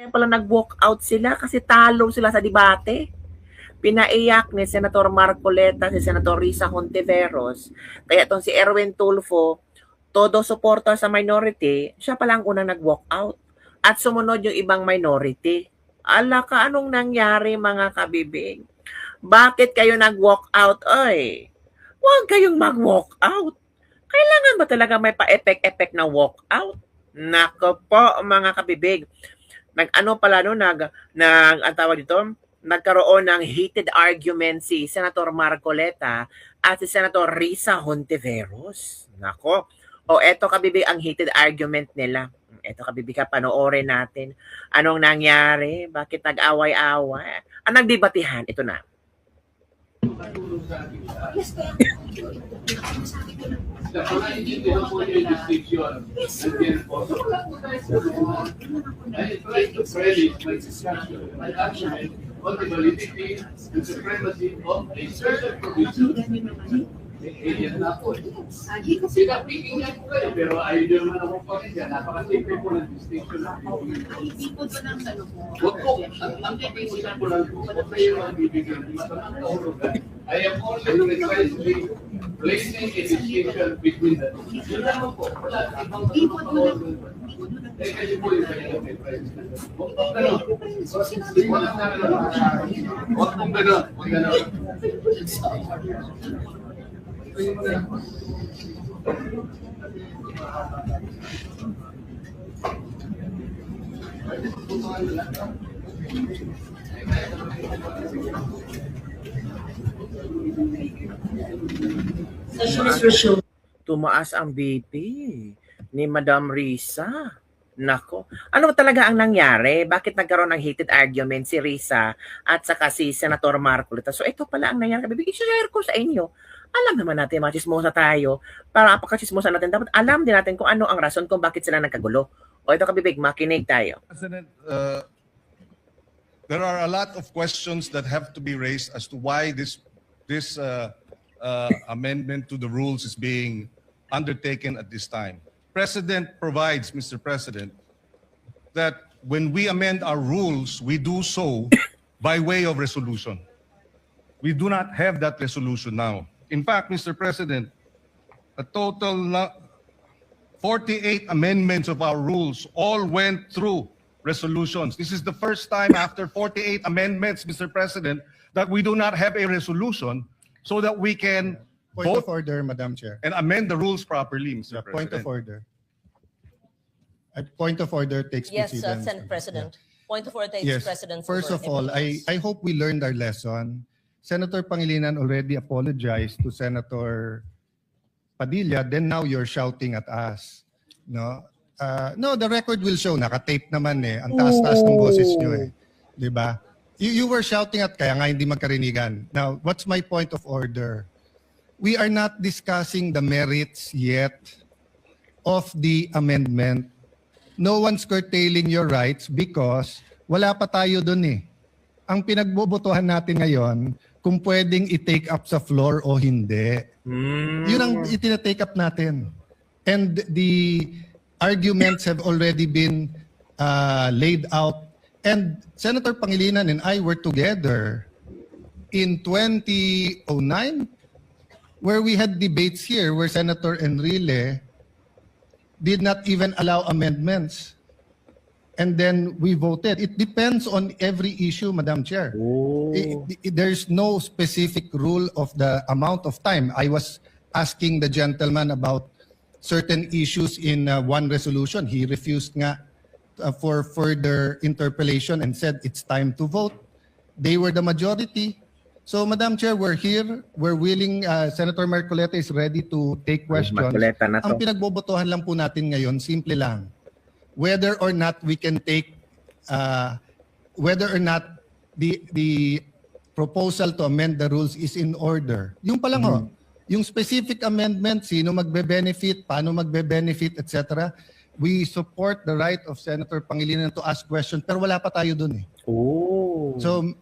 Kaya pala nag-walk out sila kasi talo sila sa debate. Pinaiyak ni Senator Marcoleta si Senator Risa Hontiveros. Kaya itong si Erwin Tulfo, todo suporta sa minority, siya pala ang unang nag-walk out. At sumunod yung ibang minority. Ala ka, anong nangyari mga kabibig? Bakit kayo nag-walk out? Ay, huwag kayong mag-walk out. Kailangan ba talaga may pa-effect-effect na walk out? Nako po mga kabibig. Nag-ano pala no, ang tawag dito, nagkaroon ng heated argument si Senator Marcoleta at si Senator Risa Hontiveros. Nako. O eto kabibig ang heated argument nila. Eto kabibig ka, panoorin natin. Anong nangyari? Bakit nag-away-away? Ang nagdebatihan, ito na. Napaka-intindihan po niyo yung distinction. And then also, I try to premise my discussion, my argument on the validity and supremacy of a certain provision. Alien na po. Pinapiking niya po kayo, pero ayaw nyo naman akong pakinggan. Napaka-simple po ng distinction na po. Huwag po, ang tipimusan po lang po, huwag kayo ang bibigyan. Masamang kahulugan. I am also precisely placing a distinction between the two. Yun lang po, wala ibang kahulugan. Eh, kasi po yung kanyang may price. Huwag pong gano'n. Walang gano'n. Huwag pong gano'n. Huwag gano'n. Tumaas ang BP ni Madam Risa. Nako. Ano talaga ang nangyari? Bakit nagkaroon ng heated argument si Risa at saka si Senator Marcoleta? So ito pala ang nangyari. I-share ko sa inyo. Alam naman natin, mga chismosa tayo. Para pagka-chismosa natin, dapat alam din natin kung ano ang rason kung bakit sila nagkagulo. O ito kabibig, makinig tayo. President, there are a lot of questions that have to be raised as to why this amendment to the rules is being undertaken at this time. President provides, Mr. President, that when we amend our rules, we do so by way of resolution. We do not have that resolution now. In fact, Mr. President, a total 48 amendments of our rules all went through resolutions. This is the first time after 48 amendments, Mr. President, that we do not have a resolution so that we can Point vote of order, Madam Chair. and amend the rules properly, Mr. President. Point of order. A point of order takes Yes, precedence. Senate President. Point of order takes Yes. precedence. First over of all, everything else. I hope we learned our lesson. Senator Pangilinan already apologized to Senator Padilla, then now you're shouting at us. No? No, the record will show. Naka-tape naman eh. Ang taas-taas ng boses nyo eh. Di ba? You were shouting at kaya nga hindi magkarinigan. Now, what's my point of order? We are not discussing the merits yet of the amendment. No one's curtailing your rights because wala pa tayo dun eh. Ang pinagbobotohan natin ngayon, kung pwedeng i-take up sa floor o hindi. Yun ang itina-take up natin. And the arguments have already been laid out. And Senator Pangilinan and I were together in 2009 where we had debates here where Senator Enrile did not even allow amendments. And then we voted. It depends on every issue, Madam Chair. There's no specific rule of the amount of time. I was asking the gentleman about certain issues in one resolution. He refused nga for further interpellation and said it's time to vote. They were the majority. So, Madam Chair, we're here. We're willing. Senator Marcoleta is ready to take questions. Marcoleta na to. Ang pinagbobotohan lang po natin ngayon, simple lang. Whether or not we can take, whether or not the proposal to amend the rules is in order. Yung pa lang ho, yung specific amendment, sino magbe-benefit, paano magbe-benefit, etc. We support the right of Senator Pangilinan to ask questions, pero wala pa tayo dun eh. So,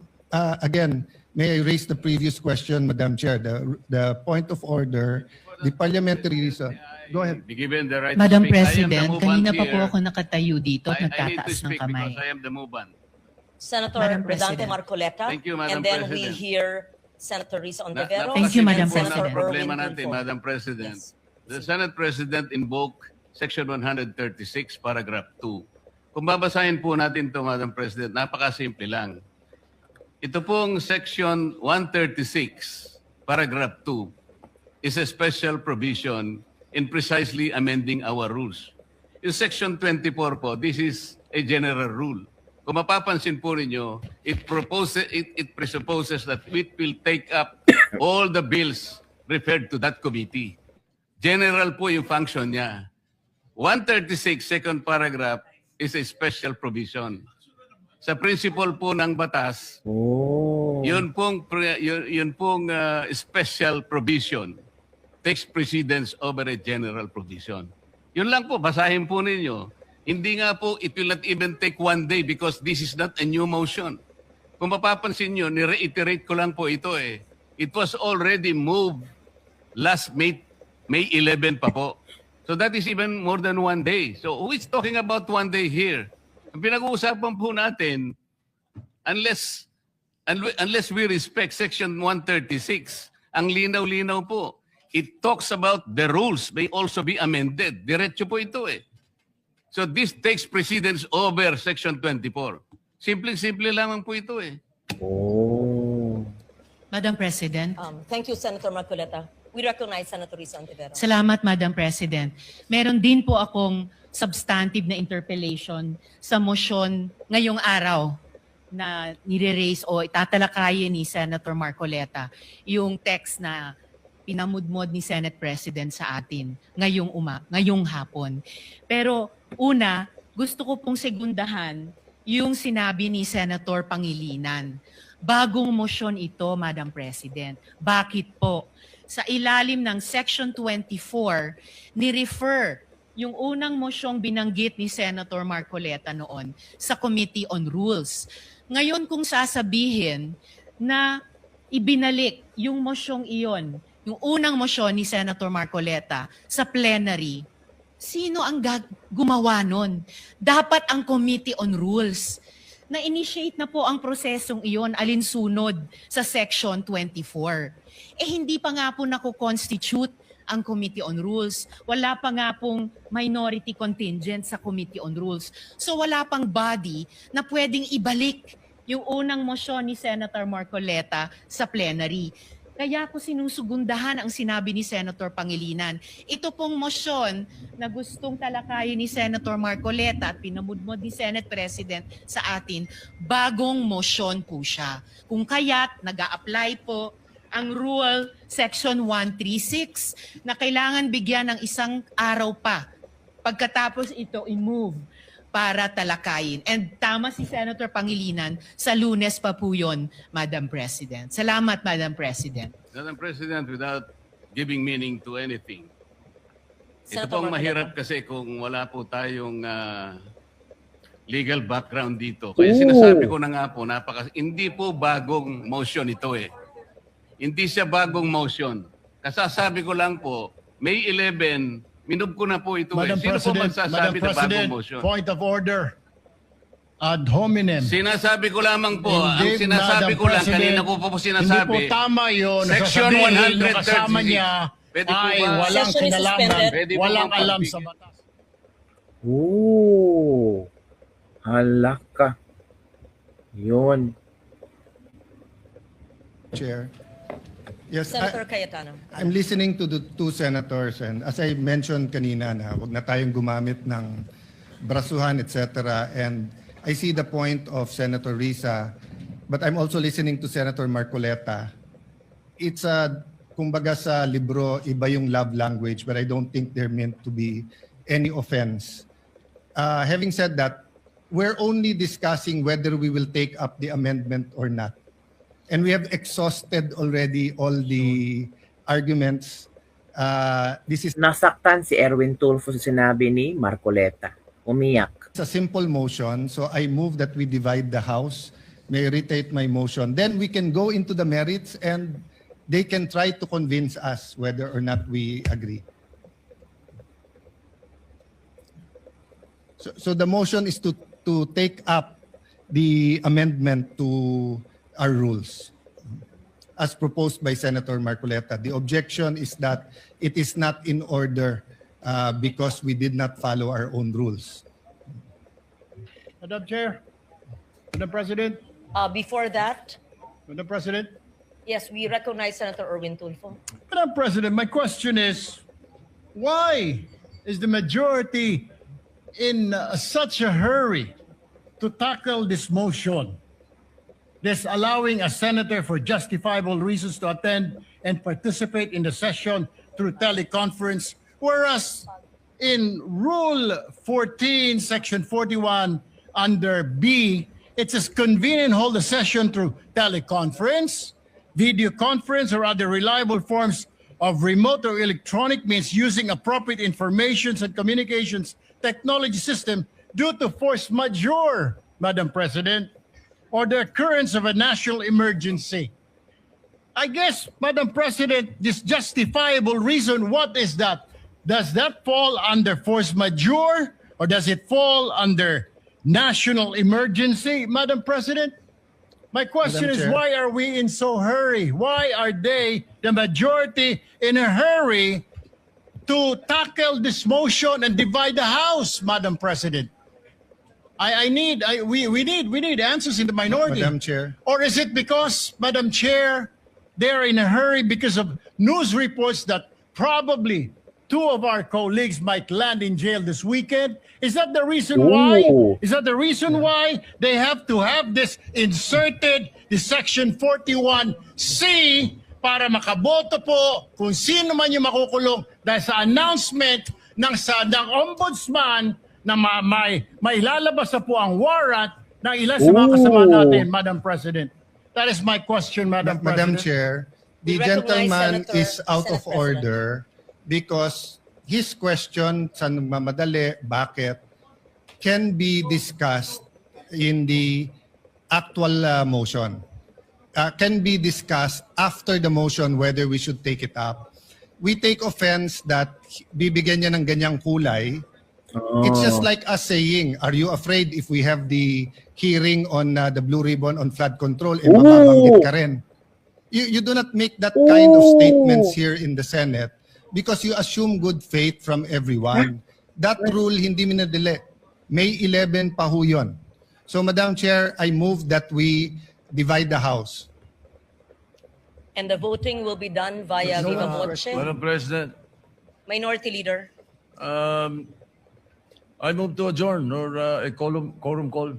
again, may I raise the previous question, Madam Chair, the point of order, the parliamentary reason. Go ahead. Be given the right Madam to speak. I am the President, movant kanina pa po here. ako nakatayo dito at I need to nagtataas ng speak kamay. because I am the movant. Senator Madam Rodante President. Marcoleta. Thank you, Madam And then we President. hear Senator Risa Ontiveros. Thank you, Madam and Senator President. Problema Erwin natin, Tulfo. Madam President. Yes. The Senate President invoked Section 136, Paragraph 2. Kung babasahin po natin ito, Madam President, napakasimple lang. Ito pong Section 136, Paragraph 2, is a special provision in precisely amending our rules. In Section 24 po, this is a general rule. Kung mapapansin po ninyo, it presupposes that it will take up all the bills referred to that committee. General po yung function niya. 136, second paragraph, is a special provision. Sa principle po ng batas, Oh. yun pong special provision takes precedence over a general provision. Yun lang po, basahin po ninyo. Hindi nga po, it will not even take one day because this is not a new motion. Kung mapapansin nyo, ni-reiterate ko lang po ito eh. It was already moved last May 11 pa po. So that is even more than one day. So who is talking about one day here? Ang pinag-uusapan po natin, unless we respect Section 136, ang linaw-linaw po, it talks about the rules may also be amended. Diretso po ito eh. So this takes precedence over Section 24. Simple-simple lamang po ito eh. Oh. Madam President. Thank you, Senator Marcoleta. We recognize Senator Risa Ontiveros. Salamat, Madam President. Meron din po akong substantive na interpellation sa motion ngayong araw na nire-raise o itatalakayin ni Senator Marcoleta yung text na pinamudmod ni Senate President sa atin ngayong hapon. Pero una, gusto ko pong segundahan yung sinabi ni Senator Pangilinan. Bagong motion ito, Madam President. Bakit po? Sa ilalim ng Section 24, ni-refer yung unang mosyong binanggit ni Senator Marcoleta noon sa Committee on Rules. Ngayon kung sasabihin na ibinalik yung mosyong iyon, yung unang mosyon ni Senator Marcoleta sa plenary, sino ang gumawa nun? Dapat ang Committee on Rules. Na-initiate na po ang prosesong iyon alinsunod sa Section 24. Hindi pa nga po nako-constitute ang Committee on Rules. Wala pa nga pong minority contingent sa Committee on Rules. So wala pang body na pwedeng ibalik yung unang mosyon ni Senator Marcoleta sa plenary. Kaya ko sinusugundahan ang sinabi ni Senator Pangilinan. Ito pong mosyon na gustong talakayin ni Senator Marcoleta at pinamudmod ni Senate President sa atin, bagong mosyon po siya. Kung kaya't nag-a-apply po ang Rule Section 136 na kailangan bigyan ng isang araw pa pagkatapos ito i-move para talakayin. And tama si Senator Pangilinan, sa Lunes pa po yun, Madam President. Salamat, Madam President. Madam President, without giving meaning to anything, ito Senator pong Marcoleta. mahirap kasi kung wala po tayong legal background dito. Kaya sinasabi ko na nga po, hindi po bagong motion ito eh. Hindi siya bagong motion. Kasasabi ko lang po, May 11, minub ko na po ito eh. Sino po magsasabi na bagong motion? Point of order. Ad hominem. Sinasabi ko lamang po, ang Hindi, sinasabi Madam ko lang, President, kanina ko po sinasabi. Hindi po tama yun. Section Sasabihin na 136. kasama niya Pwede po ay ba? walang Session is kinalaman, suspended. Pwede po walang bang alam pagbigyan? sa batas. Oh. Halaka. Yun. Chair. Yes, Senator Cayetano. I'm listening to the two senators and as I mentioned kanina na wag na tayong gumamit ng brasuhan, etc. And I see the point of Senator Risa, but I'm also listening to Senator Marcoleta. It's kumbaga sa libro, iba yung love language, but I don't think they're meant to be any offense. Having said that, we're only discussing whether we will take up the amendment or not. And we have exhausted already all the arguments. This is Nasaktan si Erwin Tulfo sa sinabi ni Marcoleta. Umiyak. a simple motion, so I move that we divide the House. May I reiterate my motion. Then we can go into the merits and they can try to convince us whether or not we agree. So the motion is to take up the amendment to our rules as proposed by Senator Marcoleta. The objection is that it is not in order because we did not follow our own rules. Madam Chair, Madam President, Before that, Madam President, yes, we recognize Senator Erwin Tulfo. Madam President, my question is, why is the majority in such a hurry to tackle this motion? This allowing a senator for justifiable reasons to attend and participate in the session through teleconference, whereas in Rule 14, Section 41, under B, it says convene and hold a session through teleconference, video conference, or other reliable forms of remote or electronic means using appropriate informations and communications technology system due to force majeure, Madam President, or the occurrence of a national emergency. I guess, Madam President, this justifiable reason, what is that? Does that fall under force majeure or does it fall under national emergency, Madam President? My question Madam is, Chair. why are we in so hurry? Why are they, the majority, in a hurry to tackle this motion and divide the House, Madam President? We need answers in the minority. Madam Chair. Or is it because, Madam Chair, they're in a hurry because of news reports that probably two of our colleagues might land in jail this weekend? Is that the reason why? Is that the reason why they have to have this inserted, the Section 41C, para makaboto po kung sino man yung makukulong dahil sa announcement ng ombudsman na may lalabas na po ang warrant ng ilan sa mga kasama natin, Madam President. That is my question, Madam Madam President. Chair, the We recognize gentleman Senator- is out Senate of order because his question sa nagmamadali, bakit, can be discussed in the actual motion. Can be discussed after the motion whether we should take it up. We take offense that bibigyan niya ng ganyang kulay. It's just like us saying, are you afraid if we have the hearing on the Blue Ribbon on flood control, mababanggit ka rin? You do not make that kind of statements here in the Senate because you assume good faith from everyone. That rule hindi minadali. May 11 pa ho yun. So Madam Chair, I move that we divide the House. And the voting will be done via Viva Voce. Madam President, Minority Leader. I move to adjourn or a quorum call.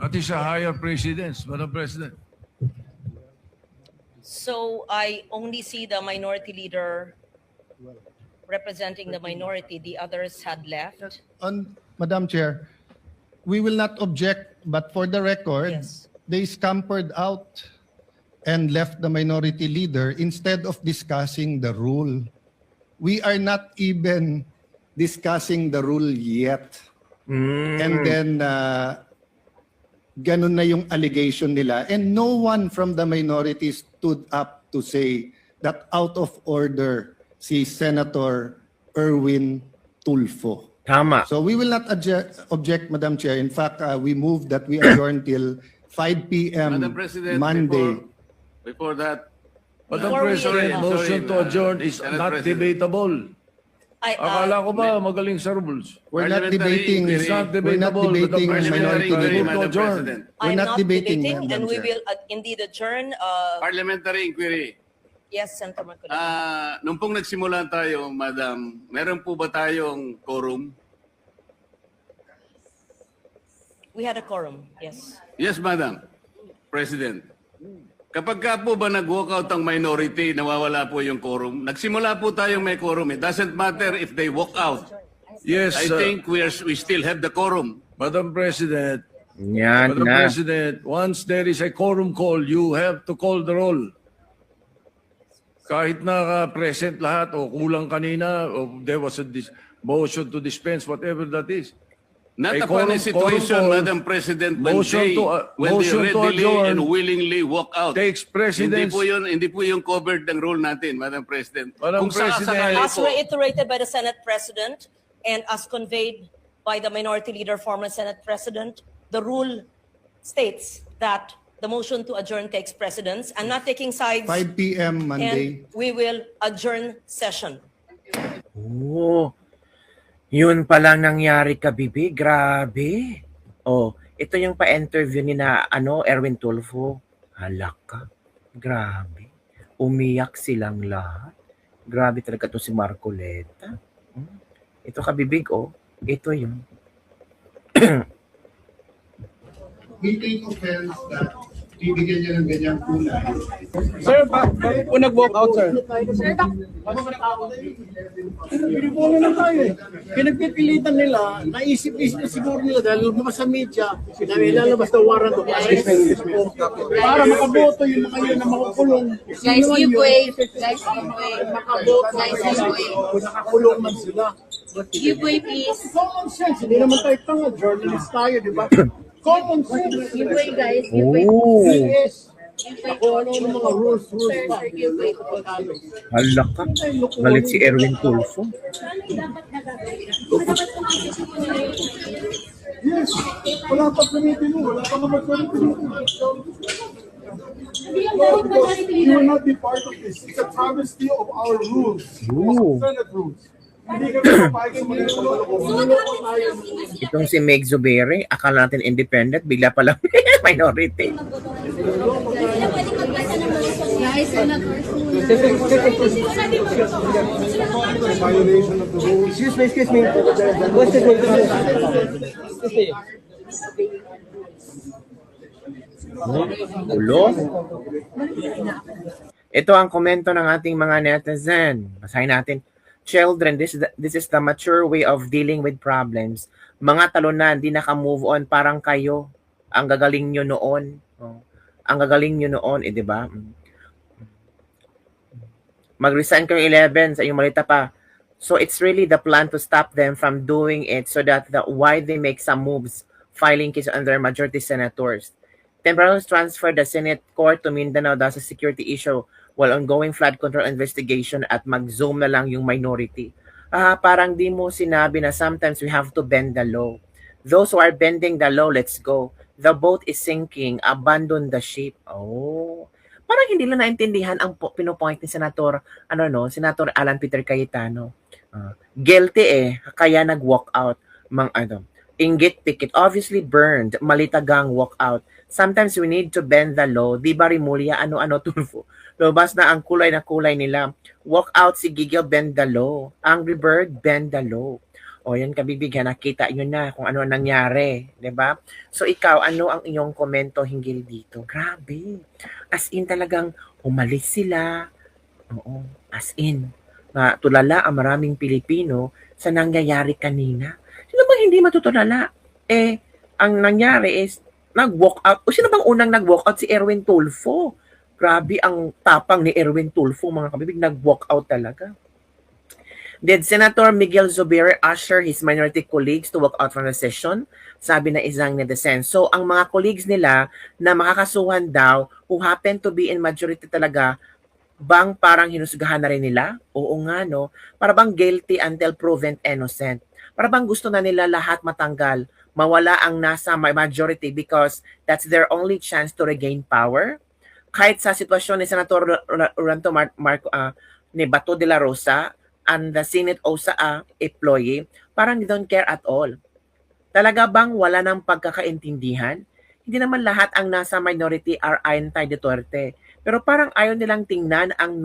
That is a higher precedence, Madam President. So I only see the Minority Leader representing the minority. The others had left. On Madam Chair, we will not object, but for the record, Yes. they scampered out and left the minority leader instead of discussing the rule. We are not even discussing the rule yet. And then, ganun na yung allegation nila. And no one from the minority stood up to say that out of order si Senator Erwin Tulfo. Tama. So we will not object, Madam Chair. In fact, we move that we adjourn till 5 p.m. Madam President, Monday. before that, Madam Before we- President, Sorry, motion to adjourn is Senate not President. debatable. Akala ko ba magaling sa rules? We're not Parliamentary debating. inquiry. It's not We're not debatable. debating Madam minority President, Parliamentary leader. move to Madam adjourn. President. We're I'm not not debating, debating, Madam and we Chair. will indeed adjourn. Parliamentary inquiry. Yes, Senator Marcoleta. Nung pong nagsimula tayo, Madam, meron po ba tayong quorum? We had a quorum. Yes. Yes, Madam President. Kapag ka po ba nag-walkout ang minority, nawawala po yung quorum. Nagsimula po tayong may quorum. It doesn't matter if they walk out. Yes, I think we still have the quorum. Madam President, Yan Madam na. President, once there is a quorum call, you have to call the roll. Kahit present lahat o kulang kanina o there was a motion to dispense, whatever that is. Not A a funny quorum situation, call. Madam President, Motion when they to readily adjourn. and willingly walk out. Takes precedence. Hindi po yung covered ng rule natin, Madam President. Madam Kung President. sakasakali As po, reiterated by the Senate President and as conveyed by the Minority Leader, former Senate President, the rule states that the motion to adjourn takes precedence. I'm not taking sides, 5 p.m. Monday. and we will adjourn session. Oh, yun palang nangyari ka, Bibi. Grabe. Oh, ito yung pa-interview ni na, Erwin Tulfo. Halak ka. Grabe. Umiyak silang lahat. Grabe talaga to si Marcoleta. Ito ka, Bibig, oh. Ito yun. We take offense that bibigyan niya ng ganyang kulay. Sir, bakit po nag-walk out, sir? Pinipuno na tayo eh. Pinagpipilitan nila, naisip-isip siguro nila dahil lumabas sa media, na ilalabas na warrant of arrest. Para makaboto yun na kayo na makukulong. Guys, Sino man give yun? way. Guys, give way. Makaboto Guys, na give way. kung nakakulong man sila. Give way, please. Common sense, hindi naman tayo tanga, journalist tayo, di ba? Common sense. Give way, guys. Give way. Oh, Yes. Give way. Kung ano yung mga rules Sir, pa. sir, give way. halak ka. Galit si Erwin Tulfo. Yes. Wala pa pinipino. Wala pa naman pinipino. You will not be part of this. It's a travesty of our rules. Ooh. Senate rules. Hindi kami papayag mo nito. Maloko tayo. Itong si Meg Zubere, akala natin independent, bigla pala minority. Guys, senators. Violation of the rules. Excuse me. Ulo. Ito ang komento ng ating mga netizen. Basahin natin. Children, this is the mature way of dealing with problems. Mga talunan, di naka-move on, parang kayo. Ang gagaling nyo noon. Oh. Ang gagaling nyo noon, di ba? Mag-resign kayo 11 sa inyong malita pa. So it's really the plan to stop them from doing it so that why they make some moves, filing case on their majority senators. Temporarily transfer the Senate Court to Mindanao dahil sa security issue while ongoing flood control investigation at mag-zoom na lang yung minority. Parang di mo sinabi na sometimes we have to bend the law. Those who are bending the law, let's go. The boat is sinking. Abandon the ship. Oh. Parang hindi lang naintindihan ang pinopoint ni Senator, Senator Alan Peter Cayetano. Guilty kaya nag-walk out. Inggit pikit, obviously burned, malitagang walk out. Sometimes we need to bend the law. Di ba Rimulya, Tulfo? Lobas na ang kulay na kulay nila. Walk out si Gigil, bend the law. Angry Bird, bend the law. O yan kabibigyan, nakita nyo na kung ano nangyari. Diba? So ikaw, ano ang iyong komento hinggil dito? Grabe. As in talagang umalis sila. Oo, as in. Tulala ang maraming Pilipino sa nangyayari kanina. Sino bang hindi matutulala? Ang nangyari is, nag-walk out. O sino bang unang nag-walk out? Si Erwin Tulfo. Grabe ang tapang ni Erwin Tulfo, mga kabibig. Nag-walk out talaga. Did Senator Miguel Zubiri usher his minority colleagues to walk out from the session? Sabi na isang netizen. So, ang mga colleagues nila na makakasuhan daw, who happen to be in majority talaga, bang parang hinusgahan na rin nila? Oo nga, no? Para bang guilty until proven innocent? Para bang gusto na nila lahat matanggal, mawala ang nasa majority because that's their only chance to regain power? Kahit sa sitwasyon ni Senator Ranto ni Bato de la Rosa and the Senate OSA employee, parang they don't care at all. Talaga bang wala ng pagkakaintindihan? Hindi naman lahat ang nasa minority are anti-Duterte. Pero parang ayaw nilang tingnan ang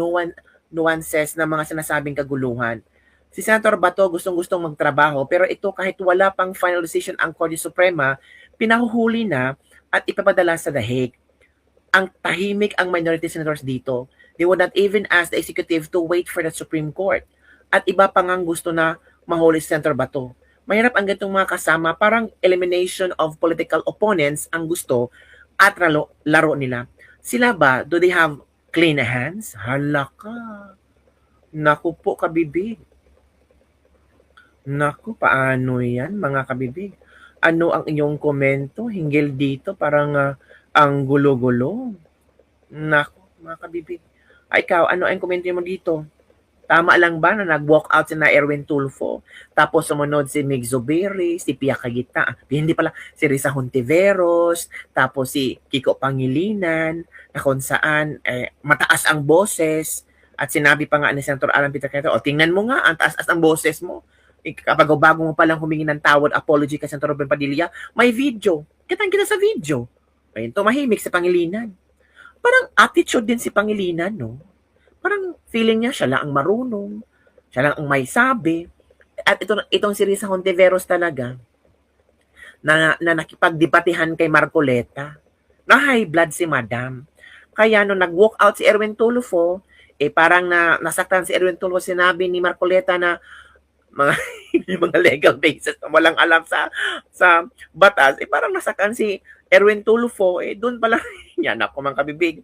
nuances ng mga sinasabing kaguluhan. Si Senator Bato gustong-gustong magtrabaho pero ito kahit wala pang final decision ang Korte Suprema, pinahuhuli na at ipapadala sa The Hague. Ang tahimik ang minority senators dito. They would not even ask the executive to wait for the Supreme Court. At iba pa ngang gusto na mahuli si Senator Bato. Mahirap ang ganitong mga kasama, parang elimination of political opponents ang gusto at laro nila. Sila ba, do they have clean hands? Hala ka. Naku po, kabibig. Naku, paano yan, mga kabibig? Ano ang inyong komento hinggil dito? Parang ang gulo-gulo. Naku, mga kabibig. Ikaw, ano ang komento mo dito? Tama lang ba na nag-walk out si na Erwin Tulfo? Tapos sumunod si Mig Zubiri, si Pia Cayetana, hindi pala, si Risa Hontiveros, tapos si Kiko Pangilinan, na kung saan mataas ang boses. At sinabi pa nga ni Senator Alan Peter Cayetano, o tingnan mo nga, ang taas-as ang boses mo. Kapag bago mo palang humingi ng tawad, apology kay Senator Robin Padilla, may video. Kitang-kita sa video. Ayun, tumahimik si Pangilinan. Parang attitude din si Pangilinan, no? Parang feeling niya siya lang ang marunong, siya lang ang may sabi. At itong si Risa Hontiveros talaga, na nakipagdebatehan kay Marcoleta, na high blood si Madam. Kaya nung nag-walk out si Erwin Tulfo, parang nasaktan si Erwin Tulfo, sinabi ni Marcoleta na mga legal basis na walang alam sa batas, parang nasaktan si Erwin Tulfo, doon pala yan ako mga kabibig.